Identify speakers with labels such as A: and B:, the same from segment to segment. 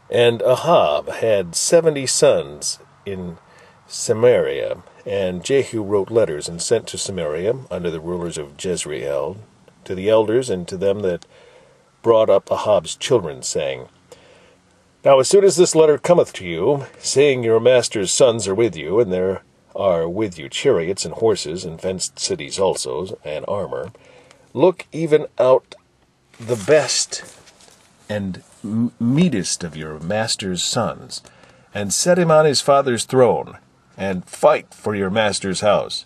A: And Ahab had 70 sons in Samaria, and Jehu wrote letters and sent to Samaria under the rulers of Jezreel, to the elders and to them that brought up Ahab's children, saying, Now as soon as this letter cometh to you, saying your master's sons are with you, and there are with you chariots and horses, and fenced cities also, and armour, look even out the best and meetest of your master's sons, and set him on his father's throne, and fight for your master's house.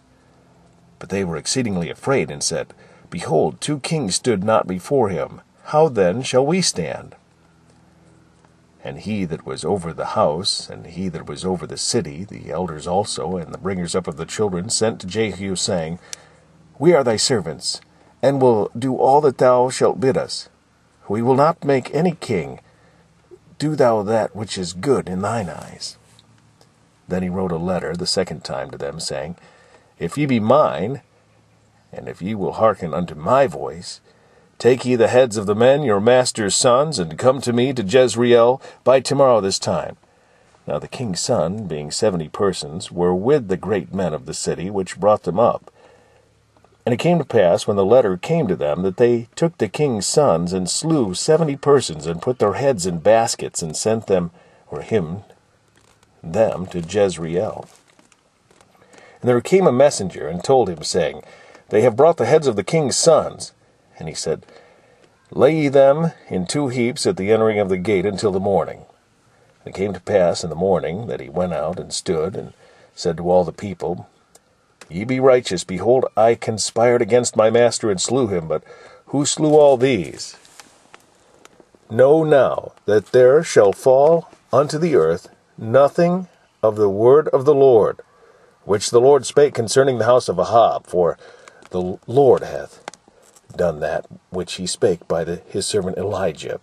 A: But they were exceedingly afraid, and said, Behold, 2 kings stood not before him. How then shall we stand? And he that was over the house, and he that was over the city, the elders also, and the bringers up of the children, sent to Jehu, saying, We are thy servants, and will do all that thou shalt bid us. We will not make any king. Do thou that which is good in thine eyes. Then he wrote a letter the second time to them, saying, If ye be mine, and if ye will hearken unto my voice, take ye the heads of the men, your master's sons, and come to me to Jezreel by tomorrow this time. Now the king's son, being 70 persons, were with the great men of the city, which brought them up. And it came to pass, when the letter came to them, that they took the king's sons, and slew 70 persons, and put their heads in baskets, and sent them, or them to Jezreel. And there came a messenger, and told him, saying, They have brought the heads of the king's sons. And he said, Lay ye them in 2 heaps at the entering of the gate until the morning. And it came to pass in the morning that he went out, and stood, and said to all the people, Ye be righteous, behold, I conspired against my master, and slew him, but who slew all these? Know now that there shall fall unto the earth nothing of the word of the Lord, which the Lord spake concerning the house of Ahab, for the Lord hath done that which he spake by his servant Elijah.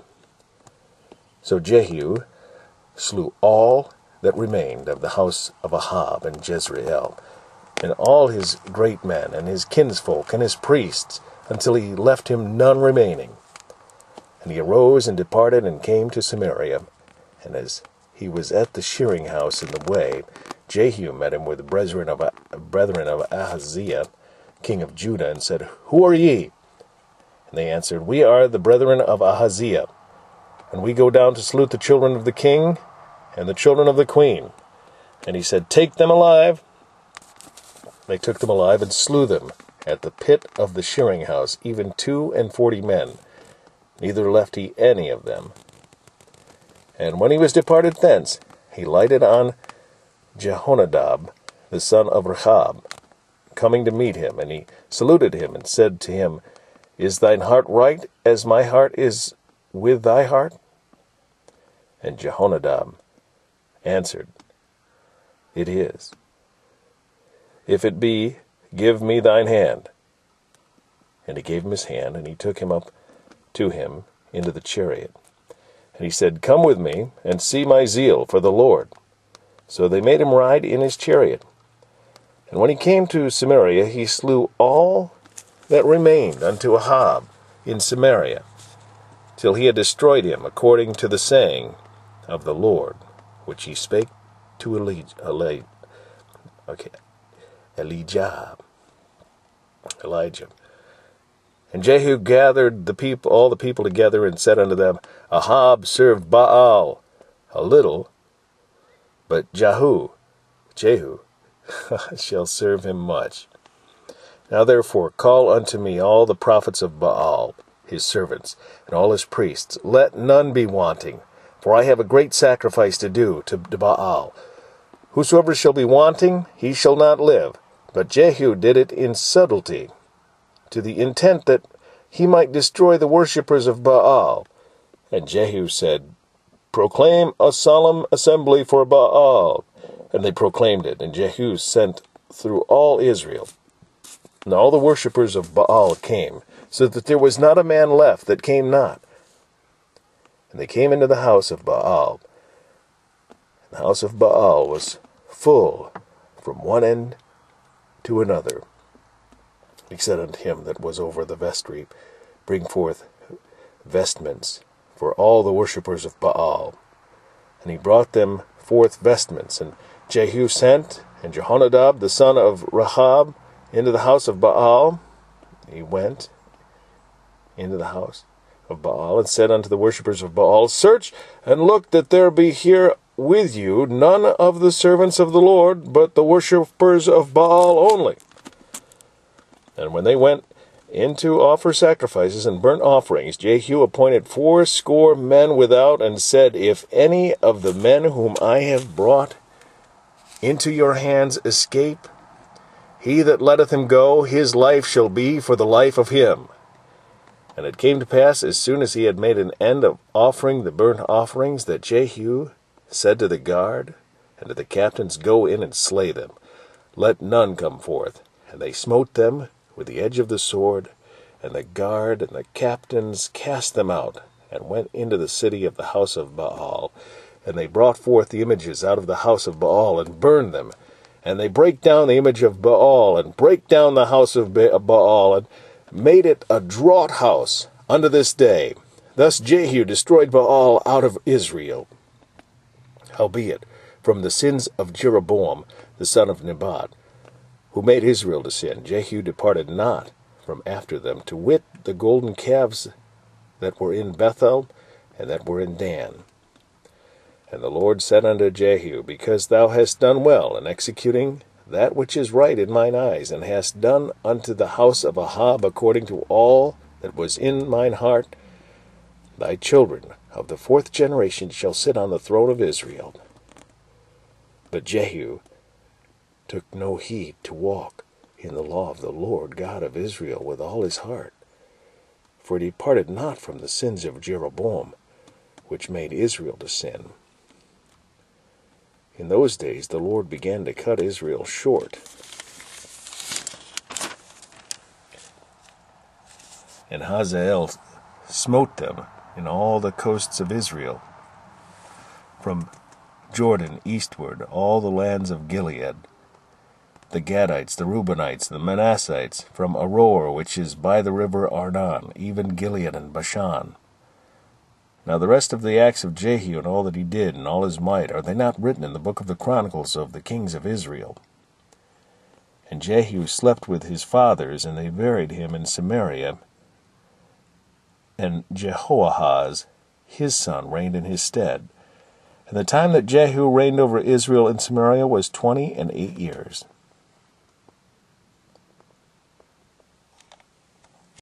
A: So Jehu slew all that remained of the house of Ahab in Jezreel, and all his great men, and his kinsfolk, and his priests, until he left him none remaining. And he arose and departed, and came to Samaria. And as he was at the shearing house in the way, Jehu met him with the brethren of Ahaziah, king of Judah, and said, Who are ye? And they answered, We are the brethren of Ahaziah, and we go down to salute the children of the king and the children of the queen. And he said, Take them alive. They took them alive, and slew them at the pit of the shearing house, even 42 men. Neither left he any of them. And when he was departed thence, he lighted on Jehonadab, the son of Rechab, coming to meet him. And he saluted him, and said to him, Is thine heart right, as my heart is with thy heart? And Jehonadab answered, It is. If it be, give me thine hand. And he gave him his hand, and he took him up to him into the chariot. And he said, Come with me, and see my zeal for the Lord. So they made him ride in his chariot. And when he came to Samaria, he slew all that remained unto Ahab in Samaria, till he had destroyed him, according to the saying of the Lord, which he spake to Elijah. And Jehu gathered all the people together, and said unto them, Ahab served Baal a little, but Jehu shall serve him much. Now therefore call unto me all the prophets of Baal, his servants, and all his priests. Let none be wanting, for I have a great sacrifice to do to Baal. Whosoever shall be wanting, he shall not live. But Jehu did it in subtlety, to the intent that he might destroy the worshippers of Baal. And Jehu said, Proclaim a solemn assembly for Baal. And they proclaimed it, and Jehu sent through all Israel. And all the worshippers of Baal came, so that there was not a man left that came not. And they came into the house of Baal. And the house of Baal was full from one end to another. He said unto him that was over the vestry, Bring forth vestments for all the worshippers of Baal. And he brought them forth vestments. And Jehu sent, and Jehonadab the son of Rahab, into the house of Baal. He went into the house of Baal, and said unto the worshippers of Baal, Search and look that there be here with you none of the servants of the Lord, but the worshippers of Baal only. And when they went in to offer sacrifices and burnt offerings, Jehu appointed 80 men without, and said, If any of the men whom I have brought into your hands escape, he that letteth him go, his life shall be for the life of him. And it came to pass, as soon as he had made an end of offering the burnt offerings, that Jehu said to the guard and to the captains, Go in and slay them, let none come forth. And they smote them with the edge of the sword, and the guard and the captains cast them out, and went into the city of the house of Baal. And they brought forth the images out of the house of Baal, and burned them. And they brake down the image of Baal, and brake down the house of Baal, and made it a draught house unto this day. Thus Jehu destroyed Baal out of Israel. Howbeit, from the sins of Jeroboam the son of Nebat, who made Israel to sin, Jehu departed not from after them, to wit, the golden calves that were in Bethel, and that were in Dan. And the Lord said unto Jehu, Because thou hast done well in executing that which is right in mine eyes, and hast done unto the house of Ahab according to all that was in mine heart, thy children of the 4th generation shall sit on the throne of Israel. But Jehu took no heed to walk in the law of the Lord God of Israel with all his heart, for he departed not from the sins of Jeroboam, which made Israel to sin. In those days the Lord began to cut Israel short, and Hazael smote them in all the coasts of Israel, from Jordan eastward, all the lands of Gilead, the Gadites, the Reubenites, the Manassites, from Aroer, which is by the river Arnon, even Gilead and Bashan. Now the rest of the acts of Jehu, and all that he did, and all his might, are they not written in the book of the Chronicles of the kings of Israel? And Jehu slept with his fathers, and they buried him in Samaria, and Jehoahaz his son reigned in his stead. And the time that Jehu reigned over Israel in Samaria was 28 years.